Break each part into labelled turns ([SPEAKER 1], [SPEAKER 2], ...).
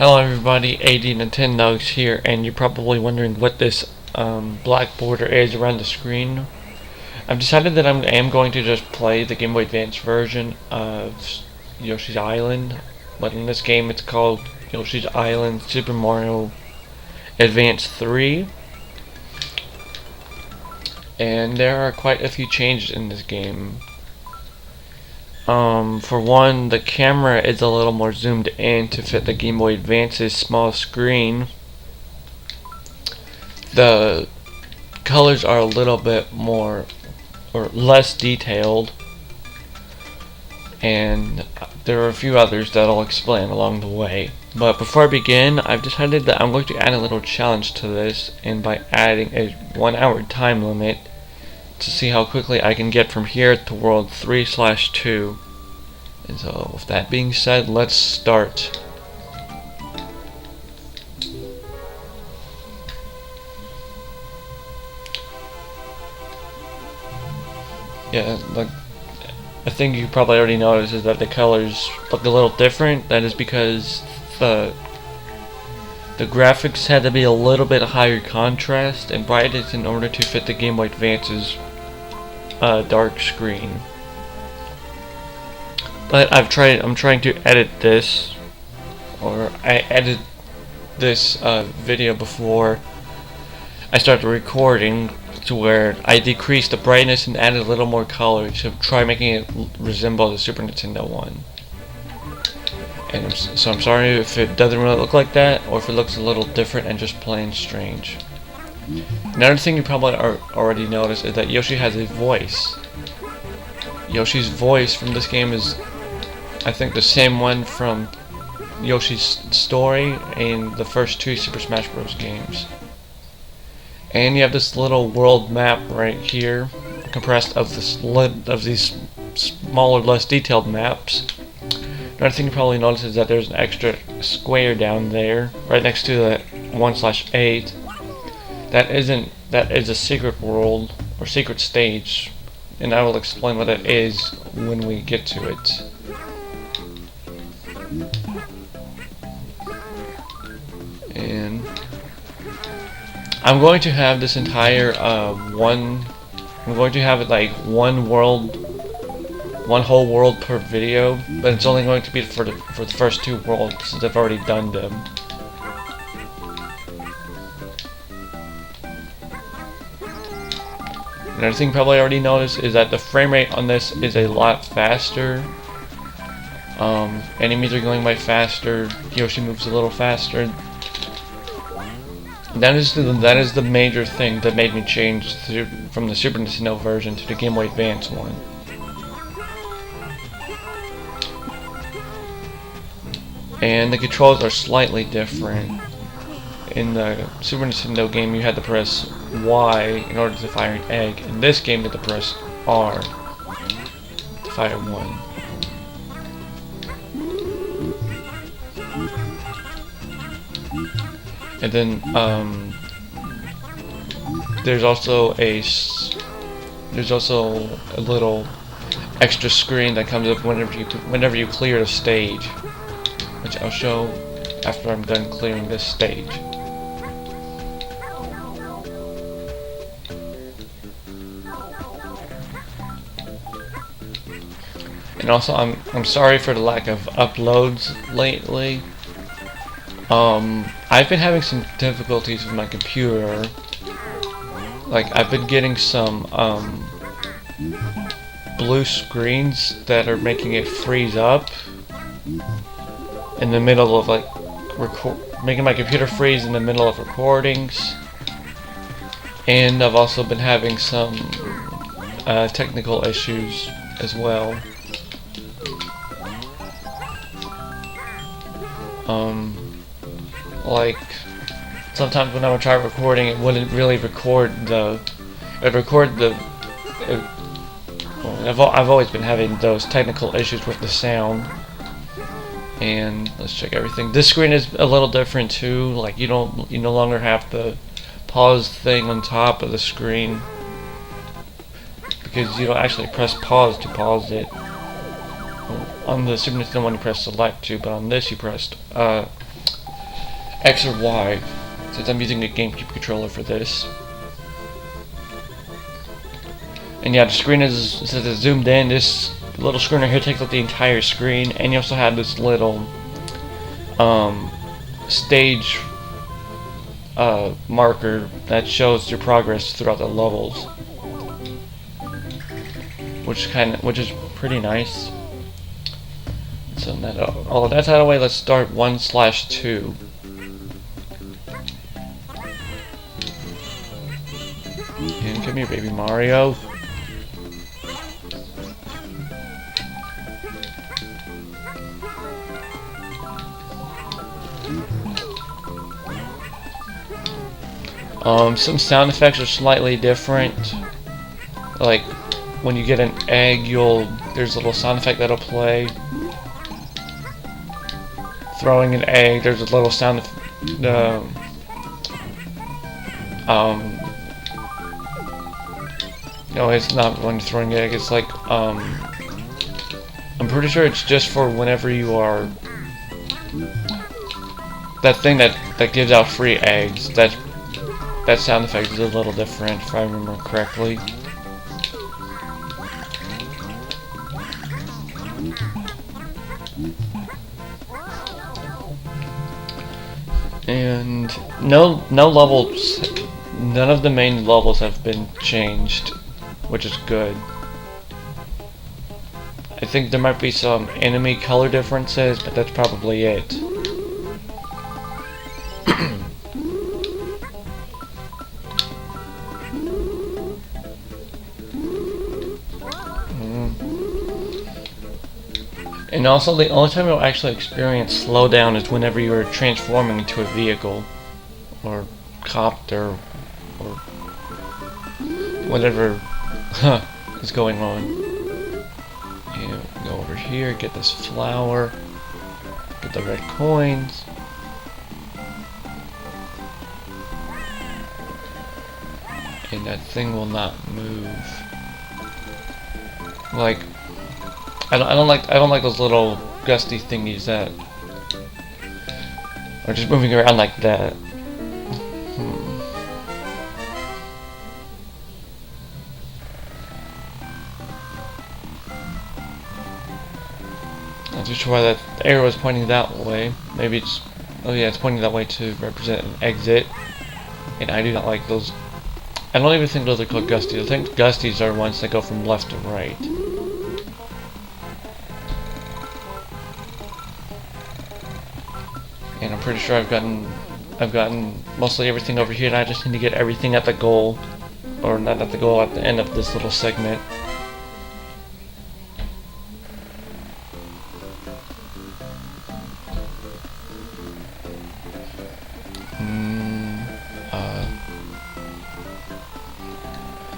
[SPEAKER 1] Hello everybody, AdNintendogs here, and you're probably wondering what this black border is around the screen. I've decided that I am going to just play the Game Boy Advance version of Yoshi's Island, but in this game it's called Yoshi's Island Super Mario Advance 3. And there are quite a few changes in this game. For one, the camera is a little more zoomed in to fit the Game Boy Advance's small screen. The colors are a little bit more or less detailed, and there are a few others that I'll explain along the way. But before I begin, I've decided that I'm going to add a little challenge to this, and by adding a 1 hour time limit to see how quickly I can get from here to World 3/2. And so, with that being said, let's start. Yeah, like I think you probably already noticed is that the colors look a little different. That is because the graphics had to be a little bit higher contrast and brightness in order to fit the Game Boy Advance's dark screen. But I'm trying to edit this, or I edited this video before I started recording, to where I decreased the brightness and added a little more color to try making it resemble the Super Nintendo one. And so I'm sorry if it doesn't really look like that, or if it looks a little different and just plain strange. Another thing you probably already noticed is that Yoshi has a voice. Yoshi's voice from this game is, I think, the same one from Yoshi's story in the first two Super Smash Bros. Games. And you have this little world map right here, compressed of these smaller, less detailed maps. Another thing you probably notice is that there's an extra square down there, right next to the 1/8. That is a secret world or secret stage, and I will explain what it is when we get to it. And I'm going to have this entire I'm going to have it like one whole world per video, but it's only going to be for the first two worlds since I've already done them. Another thing you probably already noticed is that the frame rate on this is a lot faster. Enemies are going by faster. Yoshi moves a little faster. That is the major thing that made me change from the Super Nintendo version to the Game Boy Advance one. And the controls are slightly different. In the Super Nintendo game, you had to press Y in order to fire an egg. In this game, you have to press R to fire one. And then there's also a little extra screen that comes up whenever you clear the stage, which I'll show after I'm done clearing this stage. And also, I'm sorry for the lack of uploads lately. I've been having some difficulties with my computer. Like, I've been getting some blue screens that are making it freeze up in the middle of making my computer freeze in the middle of recordings. And I've also been having some technical issues as well. Like, sometimes when I would try recording, it wouldn't really record I've always been having those technical issues with the sound. And let's check everything. This screen is a little different too. Like, you no longer have the pause thing on top of the screen, because you don't actually press pause to pause it. On the Super Nintendo one you press select to, but on this you pressed X or Y, since I'm using a GameCube controller for this. And yeah, the screen is, since it's zoomed in, this little screen right here takes up the entire screen, and you also have this little stage marker that shows your progress throughout the levels, which is pretty nice. So that all of that's out of the way. Let's start 1/2. And come here, baby Mario. Some sound effects are slightly different. Like when you get an egg, there's a little sound effect that'll play. Throwing an egg, there's a little sound. No, it's not when you're throwing an egg. It's like I'm pretty sure it's just for whenever you are that thing that gives out free eggs. That sound effect is a little different, if I remember correctly. And no levels, none of the main levels have been changed, which is good. I think there might be some enemy color differences, but that's probably it. And also, the only time you'll actually experience slowdown is whenever you are transforming into a vehicle, or copter, or whatever is going on. And go over here, get this flower, get the red coins. And that thing will not move. Like, I don't like those little gusty thingies that are just moving around like that. Not too sure why that arrow is pointing that way. Maybe it's, oh yeah, it's pointing that way to represent an exit. And I do not like those. I don't even think those are called gusties. I think gusties are ones that go from left to right. And I'm pretty sure I've gotten mostly everything over here, and I just need to get everything at the goal, or not at the goal, at the end of this little segment.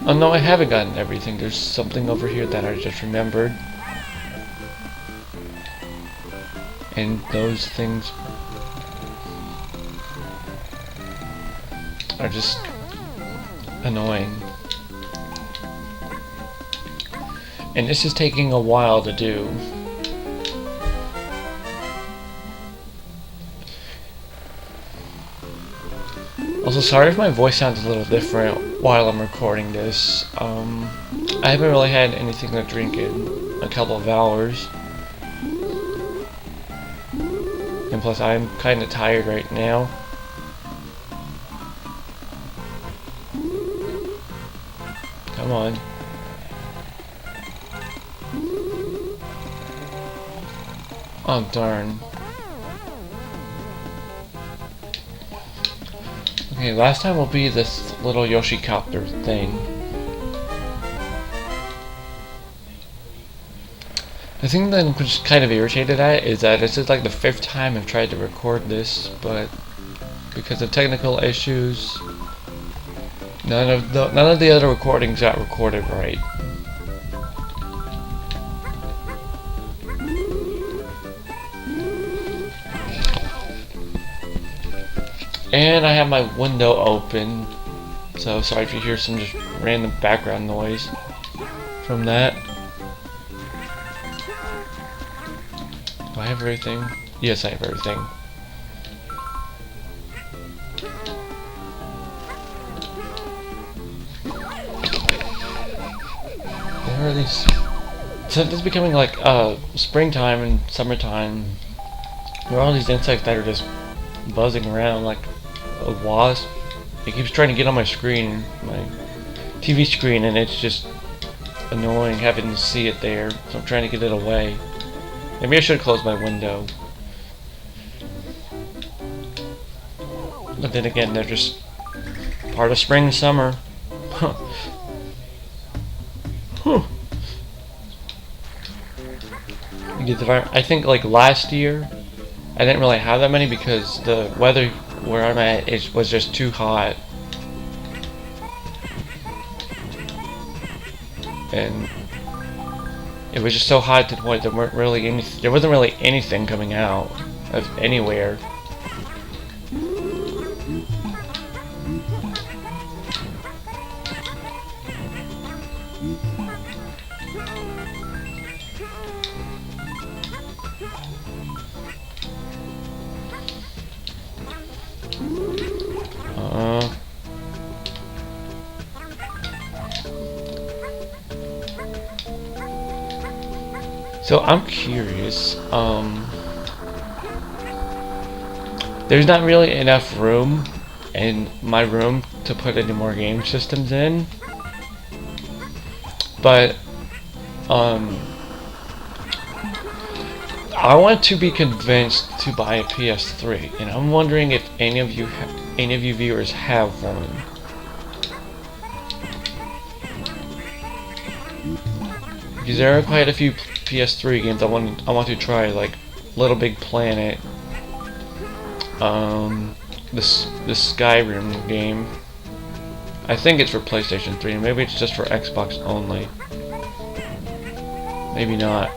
[SPEAKER 1] Oh no, I haven't gotten everything. There's something over here that I just remembered. And those things are just annoying. And this is taking a while to do. Also, sorry if my voice sounds a little different while I'm recording this. I haven't really had anything to drink in a couple of hours. And plus, I'm kind of tired right now. Come on. Oh, darn. Okay, last time will be this little Yoshi copter thing. The thing that I'm just kind of irritated at is that this is like the 5th time I've tried to record this, but because of technical issues, none of the other recordings got recorded right. And I have my window open, so sorry if you hear some just random background noise from that. Do I have everything? Yes, I have everything. are these? So it's becoming like springtime and summertime. There are all these insects that are just buzzing around like a wasp. It keeps trying to get on my screen, my TV screen, and it's just annoying having to see it there. So I'm trying to get it away. Maybe I should close my window. But then again, they're just part of spring and summer. Huh. Huh. I think like last year, I didn't really have that many because the weather where I'm at was just too hot. And it was just so hot to the point there wasn't really anything coming out of anywhere. So I'm curious, there's not really enough room in my room to put any more game systems in, but I want to be convinced to buy a PS3, and I'm wondering if any of you viewers have one. Because there are quite a few PS3 games I want to try, like Little Big Planet, this Skyrim game. I think it's for PlayStation 3, maybe it's just for Xbox only. Maybe not.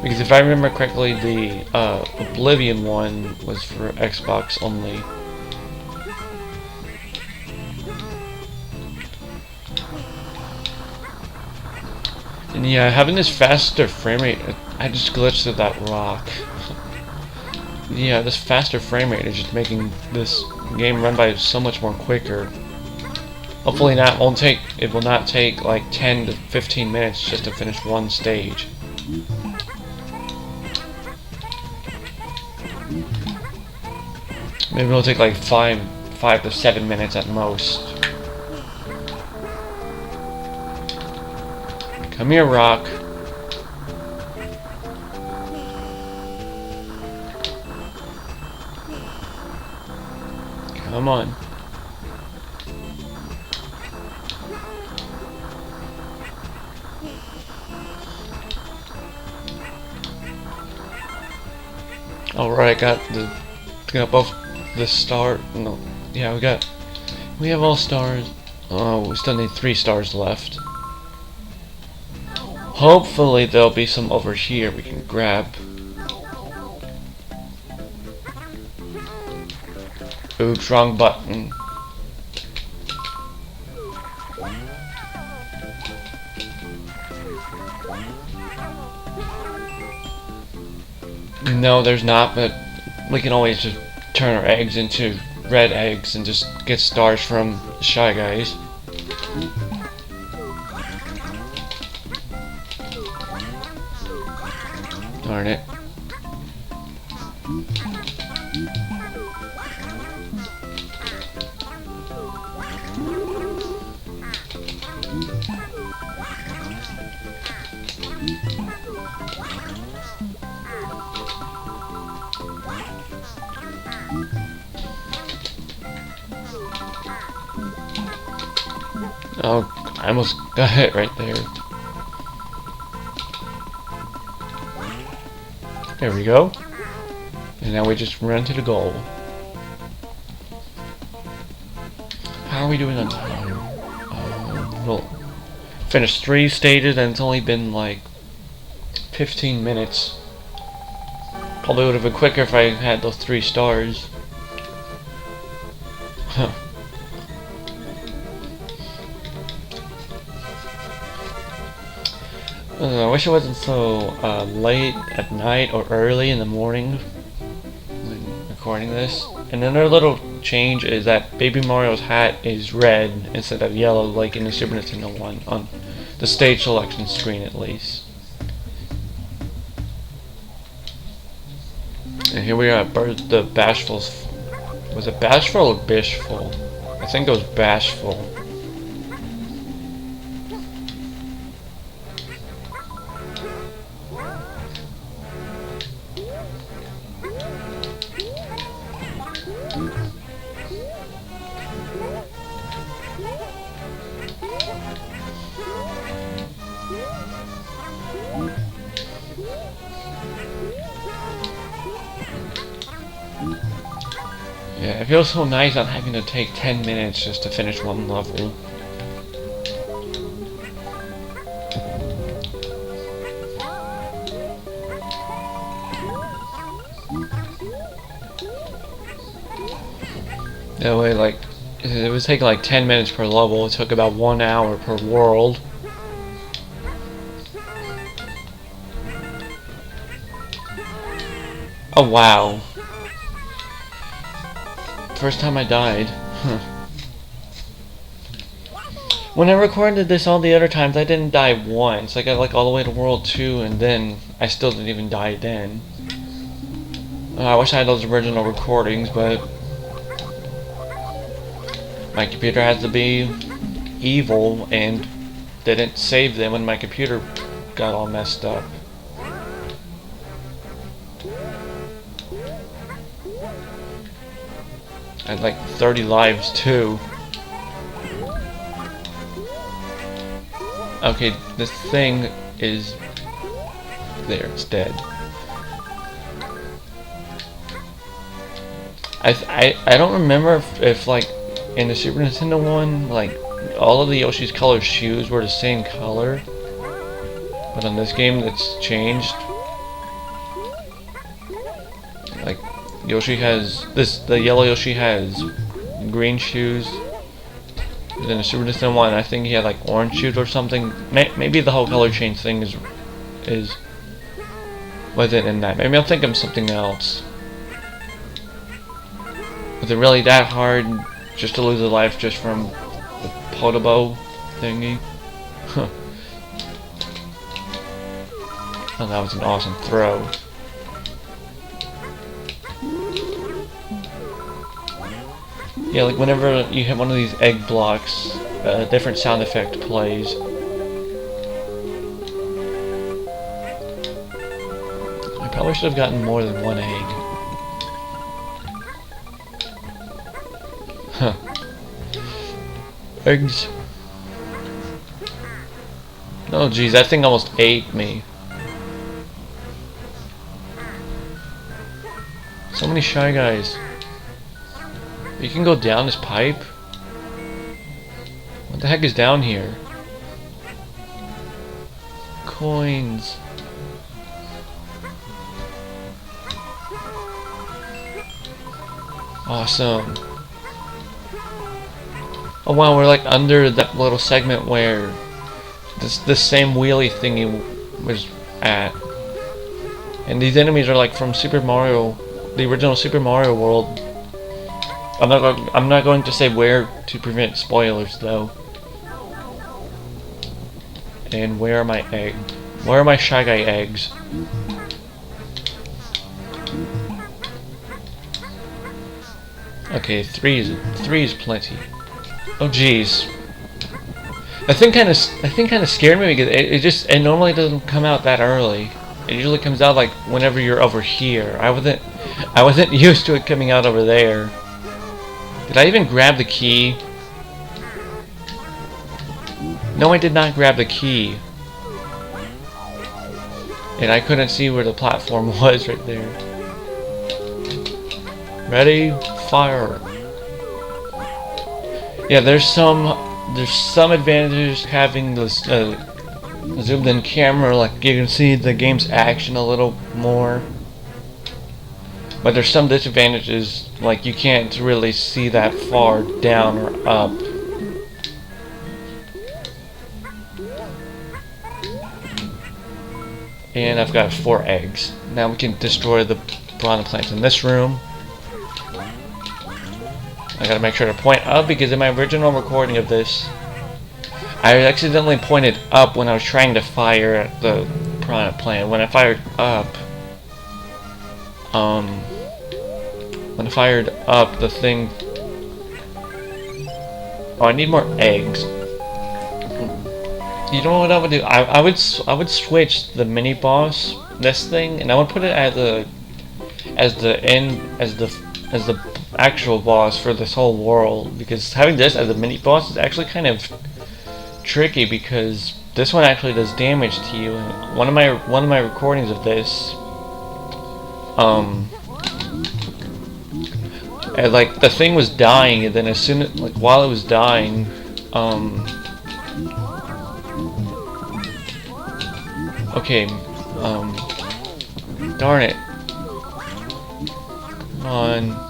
[SPEAKER 1] Because if I remember correctly, the Oblivion one was for Xbox only. And yeah, having this faster frame rate, I just glitched through that rock. Yeah, this faster frame rate is just making this game run by so much more quicker. Hopefully it will not take like 10 to 15 minutes just to finish one stage. Maybe it'll take like 5 to 7 minutes at most. Come here, rock. Come on. Alright, got both the star. No, yeah, we have all stars. Oh, we still need 3 stars left. Hopefully there'll be some over here we can grab. Oops, wrong button. No, there's not, but we can always just turn our eggs into red eggs and just get stars from Shy Guys. Darn it. Oh, I almost got hit right there. There we go. And now we just run to the goal. How are we doing on time? We'll finish 3 stages and it's only been like 15 minutes. Probably would have been quicker if I had those 3 stars. Huh. I wish it wasn't so late at night or early in the morning when recording this. And then there are little change is that Baby Mario's hat is red instead of yellow like in the Super Nintendo one, on the stage selection screen at least. And here we are at the Bashful. Was it Bashful or Bishful? I think it was Bashful. Yeah, it feels so nice not having to take 10 minutes just to finish one level. That way, like, it was taking like 10 minutes per level. It took about 1 hour per world. Oh wow. First time I died. When I recorded this all the other times, I didn't die once. I got like all the way to World 2 and then I still didn't even die then. I wish I had those original recordings, but my computer has to be evil and didn't save them when my computer got all messed up. I had like 30 lives too. Okay, this thing is there, it's dead. I don't remember if like in the Super Nintendo one, like all of the Yoshi's colored shoes were the same color, but on this game it's changed. Like Yoshi has the yellow Yoshi has green shoes. Then the Super Nintendo one, I think he had like orange shoes or something. Maybe the whole color change thing wasn't in that. Maybe I'm thinking of something else. Was it really that hard just to lose a life just from the Podobo thingy? Huh. Oh, that was an awesome throw. Yeah, like whenever you hit one of these egg blocks, a different sound effect plays. I probably should have gotten more than one egg. Huh. Eggs. Oh geez, that thing almost ate me. So many Shy Guys. You can go down this pipe? What the heck is down here? Coins. Awesome. Oh wow, we're like under that little segment where this same wheelie thingy was at. And these enemies are like from Super Mario, the original Super Mario World. I'm not going to say where to prevent spoilers though. And where are my eggs? Where are my Shy Guy eggs? Okay, three is plenty. Oh jeez. I think kind of scared me because it normally doesn't come out that early. It usually comes out like whenever you're over here. I wasn't used to it coming out over there. Did I even grab the key? No, I did not grab the key. And I couldn't see where the platform was right there. Ready? Fire. Yeah, there's some advantages having this zoomed in camera, like you can see the game's action a little more. But there's some disadvantages, like you can't really see that far down or up. And I've got 4 eggs. Now we can destroy the piranha plants in this room. I gotta make sure to point up because in my original recording of this, I accidentally pointed up when I was trying to fire at the piranha plant. When I fired up, the thing. Oh, I need more eggs. You know what I would do? I would switch the mini boss, this thing, and I would put it as the actual boss for this whole world, because having this as a mini boss is actually kind of tricky because this one actually does damage to you. And one of my recordings of this, and like the thing was dying, and then as soon as while it was dying, okay, darn it. Come on.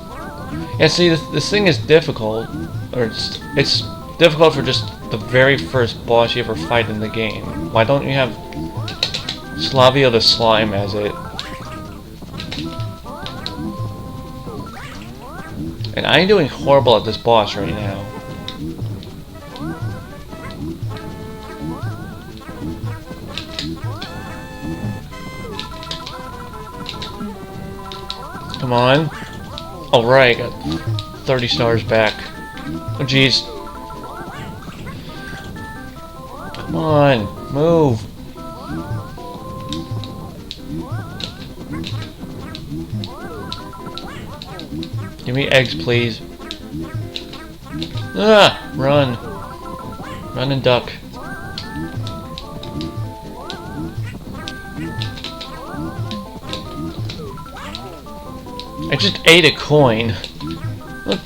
[SPEAKER 1] Yeah, see, this thing is difficult, or it's difficult for just the very first boss you ever fight in the game. Why don't you have Slavio the Slime as it? And I'm doing horrible at this boss right now. Come on. Alright, got 30 stars back. Oh jeez. Come on, move. Give me eggs, please. Ah, run. Run and duck. I just ate a coin. Look.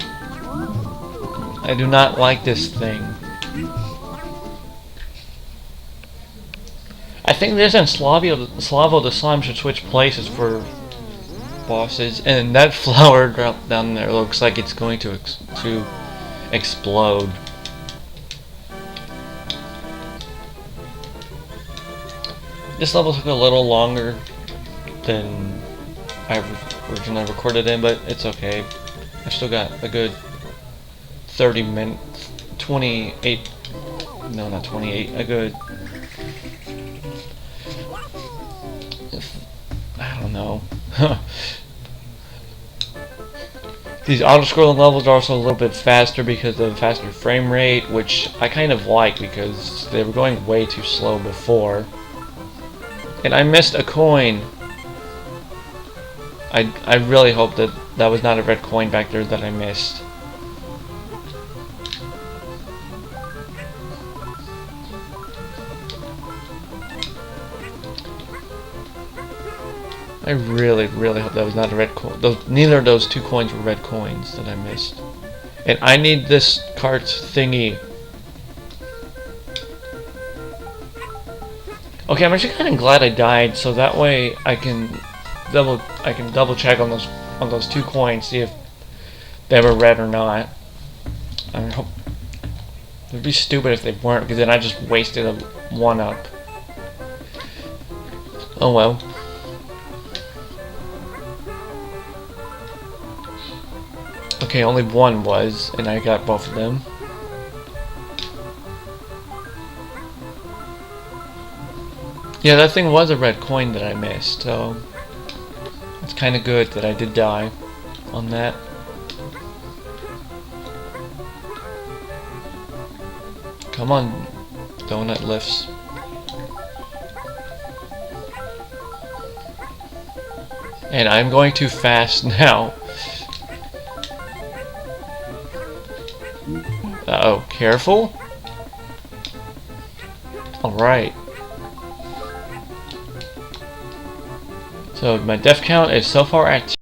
[SPEAKER 1] I do not like this thing. I think this and Slavo the Slime should switch places for bosses, and that flower drop down there looks like it's going to explode. This level took a little longer than I originally recorded in, but it's okay. I've still got a good 30 minutes, 28, no not 28, a good, I don't know. These auto-scrolling levels are also a little bit faster because of the faster frame rate, which I kind of like because they were going way too slow before. And I missed a coin. I really hope that that was not a red coin back there that I missed. I really, really hope that was not a red coin. Neither of those two coins were red coins that I missed. And I need this cart thingy. Okay, I'm actually kind of glad I died, so that way I can double check on those two coins, see if they were red or not. I hope it would be stupid if they weren't, because then I just wasted a 1-up. Oh well. Okay, only one was, and I got both of them. Yeah, that thing was a red coin that I missed, so it's kind of good that I did die on that. Come on, donut lifts. And I'm going too fast now. Uh-oh, careful. Alright. So my death count is so far at